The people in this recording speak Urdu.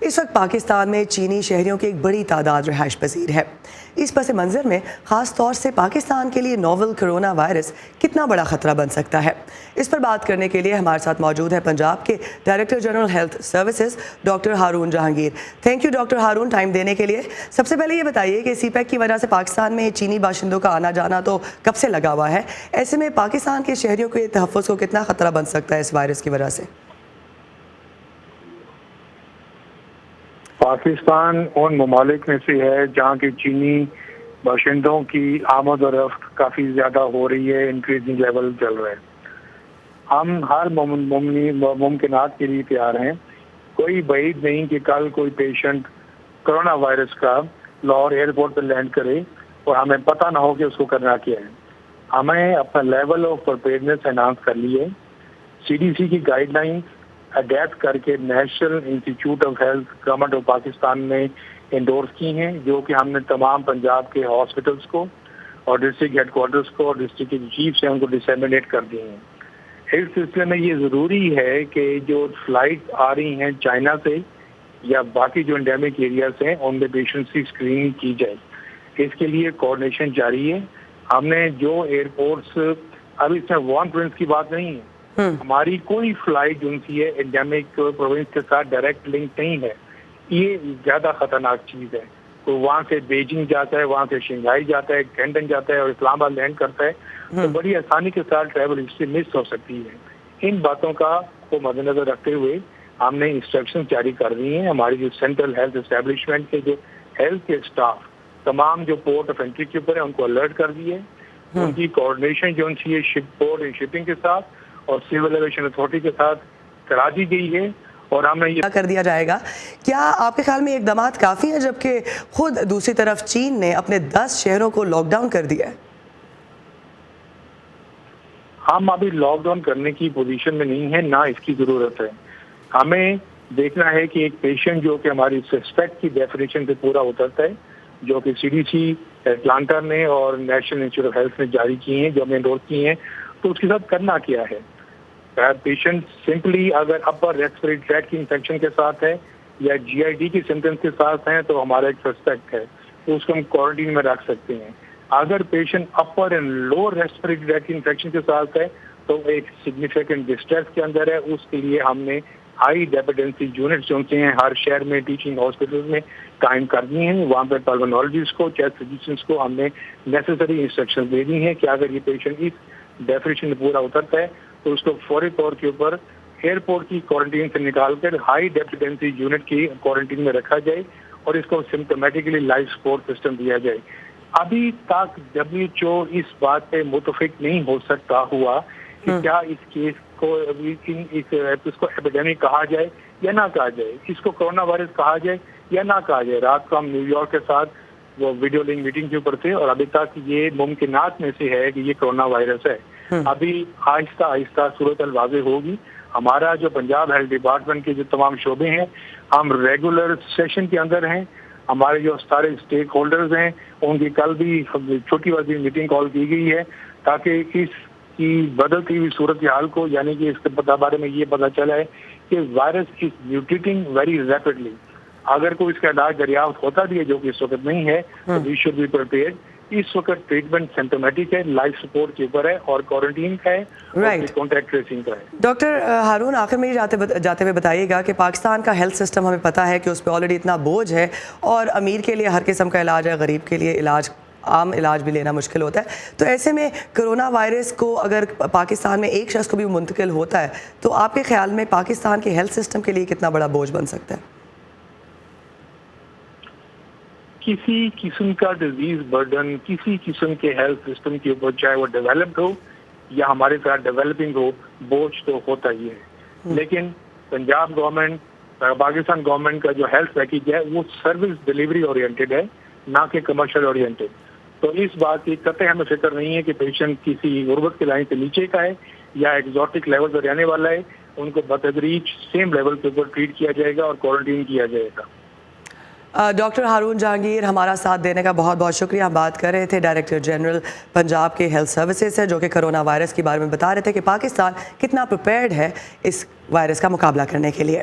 اس وقت پاکستان میں چینی شہریوں کی ایک بڑی تعداد رہائش پذیر ہے۔ اس پس منظر میں خاص طور سے پاکستان کے لیے نوول کرونا وائرس کتنا بڑا خطرہ بن سکتا ہے، اس پر بات کرنے کے لیے ہمارے ساتھ موجود ہے پنجاب کے director general health services doctor Haroon Jahangir. Thank you doctor Haroon time دینے کے لیے۔ سب سے پہلے یہ بتائیے کہ سی پیک کی وجہ سے پاکستان میں چینی باشندوں کا آنا جانا تو کب سے لگا ہوا ہے، ایسے میں پاکستان کے شہریوں کے تحفظ کو کتنا خطرہ بن سکتا ہے اس وائرس کی وجہ سے؟ پاکستان ان ممالک میں سے ہے جہاں کے چینی باشندوں کی آمد و رفت کافی زیادہ ہو رہی ہے، انکریزنگ لیول چل رہا ہے۔ ہم ہر ممکنات کے لیے تیار ہیں۔ کوئی بعید نہیں کہ کل کوئی پیشنٹ کرونا وائرس کا لاہور ایئرپورٹ پہ لینڈ کرے اور ہمیں پتہ نہ ہو کہ اس کو کرنا کیا ہے۔ ہمیں اپنا لیول آف پریپیئرنس انہانس کر لی ہے۔ CDC کی گائیڈ لائن اڈیپٹ کر کے national institute of health government of Pakistan نے انڈورس کی ہیں، جو کہ ہم نے تمام پنجاب کے ہاسپٹلس کو اور ڈسٹرکٹ ہیڈ کوارٹرز کو اور ڈسٹرکٹ کے چیفس ہیں ان کو ڈسیمینیٹ کر دی ہیں۔ اس سلسلے میں یہ ضروری ہے کہ جو فلائٹ آ رہی ہیں چائنا سے یا باقی جو انڈیمک ایریاز ہیں ان میں پیشنٹس کی اسکریننگ کی جائے۔ اس کے لیے کوآرڈینیشن جاری ہے۔ ہم نے جو ایئرپورٹس، اب اس میں وان پروونس کی بات نہیں ہے، ہماری کوئی فلائٹ جو ہے انڈیمک پروونس کے ساتھ ڈائریکٹ لنک نہیں ہے۔ یہ زیادہ خطرناک چیز ہے۔ تو وہاں سے بیجنگ جاتا ہے، وہاں سے شنگھائی جاتا ہے، کینٹن جاتا ہے اور اسلام آباد لینڈ کرتا ہے تو بڑی آسانی کے ساتھ ٹریول ہسٹری مس ہو سکتی ہے۔ ان باتوں کو مد نظر رکھتے ہوئے ہم نے انسٹرکشن جاری کر دی ہیں۔ ہماری جو سینٹرل ہیلتھ اسٹیبلشمنٹ کے جو ہیلتھ کے اسٹاف تمام جو پورٹ آف انٹری کے اوپر ہیں ان کو الرٹ کر دیے۔ ان کی کوآرڈینیشن جو ہے شپ پورٹ اینڈ شپنگ کے ساتھ اور سول ایویشن اتھارٹی کے ساتھ کرا دی گئی ہے اور ہم نے یہ کر دیا جائے گا۔ کیا آپ کے خیال میں اقدامات کافی ہیں جبکہ خود دوسری طرف چین نے اپنے 10 شہروں کو لاک ڈاؤن کر دیا ہے؟ ہم ابھی لاک ڈاؤن کرنے کی پوزیشن میں نہیں ہے، نہ اس کی ضرورت ہے۔ ہمیں دیکھنا ہے کہ ایک پیشنٹ جو کہ ہماری سسپیکٹ کی ڈیفینیشن سے پورا اترتا ہے، جو کہ CDC اٹلانٹا نے اور نیشنل انسٹیٹیوٹ آف ہیلتھ نے جاری کی ہیں، جو ہم نے انڈورس کی ہیں، تو اس کے ساتھ کرنا کیا ہے۔ پیشنٹ سمپلی اگر اپر ریسپیریٹری ٹریکٹ کی انفیکشن کے ساتھ ہے یا GID کی سمپٹمس کے ساتھ ہیں تو ہمارا ایک سسپیکٹ ہے، تو اس کو ہم کوارنٹین میں رکھ سکتے ہیں۔ اگر patient upper and lower respiratory tracked کی انفیکشن کے ساتھ ہے تو ایک سگنیفیکنٹ ڈسٹریس کے اندر ہے، اس کے لیے ہم نے ہائی ڈیپینڈنسی یونٹس جو ہیں ہر شہر میں ٹیچنگ ہاسپٹل میں قائم کر دی ہیں۔ وہاں پہ پلمونالوجسٹ کو، چیسٹ فزیشنس کو ہم نے نیسیسری انسٹرکشن دے دی ہیں کہ اگر یہ پیشنٹ اس ڈیفینیشن میں پورا اترتا ہے تو اس کو فوری طور کے اوپر ایئرپورٹ کی کوارنٹین سے نکال کر ہائی ڈیپینڈنسی یونٹ کی کوارنٹین میں رکھا جائے اور اس کو سمپٹومیٹکلی لائف سپورٹ سسٹم دیا جائے۔ ابھی تک WHO اس بات پہ متفق نہیں ہو سکتا ہوا کہ کیا اس کیس کو اس کو ایپیڈیمک کہا جائے یا نہ کہا جائے، اس کو کرونا وائرس کہا جائے یا نہ کہا جائے۔ رات کو ہم نیو یارک کے ساتھ وہ ویڈیو لنک میٹنگ کے اوپر تھے اور ابھی تک یہ ممکنات میں سے ہے کہ یہ کرونا وائرس ہے۔ ابھی آہستہ آہستہ صورت واضح ہوگی۔ ہمارا جو پنجاب ہیلتھ ڈپارٹمنٹ کے جو تمام شعبے ہیں، ہم ریگولر سیشن کے اندر ہیں۔ ہمارے جو سارے اسٹیک ہولڈرز ہیں ان کی کل بھی چھوٹی والی میٹنگ کال کی گئی ہے تاکہ اس کی بدلتی ہوئی صورتحال کو، یعنی کہ اس کے بارے میں یہ پتہ چلا ہے کہ وائرس از میوٹیٹنگ ویری ریپڈلی۔ اگر کوئی اس کا علاج دریافت ہوتا بھی ہے جو کہ اس وقت نہیں ہے تو وی شوڈ بی پریپیئرڈ۔ اس وقت ٹریٹمنٹ سمپٹومیٹک ہے، لائف سپورٹ کے اوپر ہے اور کوارنٹین کا ہے اور کانٹیکٹ ٹریسنگ کا ہے۔ ڈاکٹر ہارون، آخر میں جاتے ہوئے بتائیے گا کہ پاکستان کا ہیلتھ سسٹم ہمیں پتہ ہے کہ اس پہ آلریڈی اتنا بوجھ ہے اور امیر کے لیے ہر قسم کا علاج ہے، غریب کے لیے عام علاج بھی لینا مشکل ہوتا ہے، تو ایسے میں کرونا وائرس کو اگر پاکستان میں ایک شخص کو بھی منتقل ہوتا ہے تو آپ کے خیال میں پاکستان کے ہیلتھ سسٹم کے لیے کتنا بڑا بوجھ بن سکتا ہے؟ کسی قسم کا ڈیزیز برڈن کسی قسم کے ہیلتھ سسٹم کے اوپر، چاہے وہ ڈیولپڈ ہو یا ہمارے ساتھ ڈیولپنگ ہو، بوجھ تو ہوتا ہی ہے۔ لیکن پنجاب گورنمنٹ، پاکستان گورنمنٹ کا جو ہیلتھ پیکیج ہے وہ سروس ڈیلیوری اورینٹڈ ہے، نہ کہ کمرشل اورینٹڈ۔ تو اس بات کی قطعی ہمیں فکر نہیں ہے کہ پیشنٹ کسی غربت کی لائن سے نیچے کا ہے یا ایگزوٹک لیول پر رہنے والا ہے، ان کو بتدریج سیم لیول کے اوپر ٹریٹ کیا جائے گا اور کوارنٹین کیا جائے گا۔ ڈاکٹر ہارون جہانگیر، ہمارا ساتھ دینے کا بہت بہت شکریہ۔ ہم بات کر رہے تھے ڈائریکٹر جنرل پنجاب کے ہیلتھ سروسز سے، جو کہ کرونا وائرس کے بارے میں بتا رہے تھے کہ پاکستان کتنا پریپیئرڈ ہے اس وائرس کا مقابلہ کرنے کے لیے۔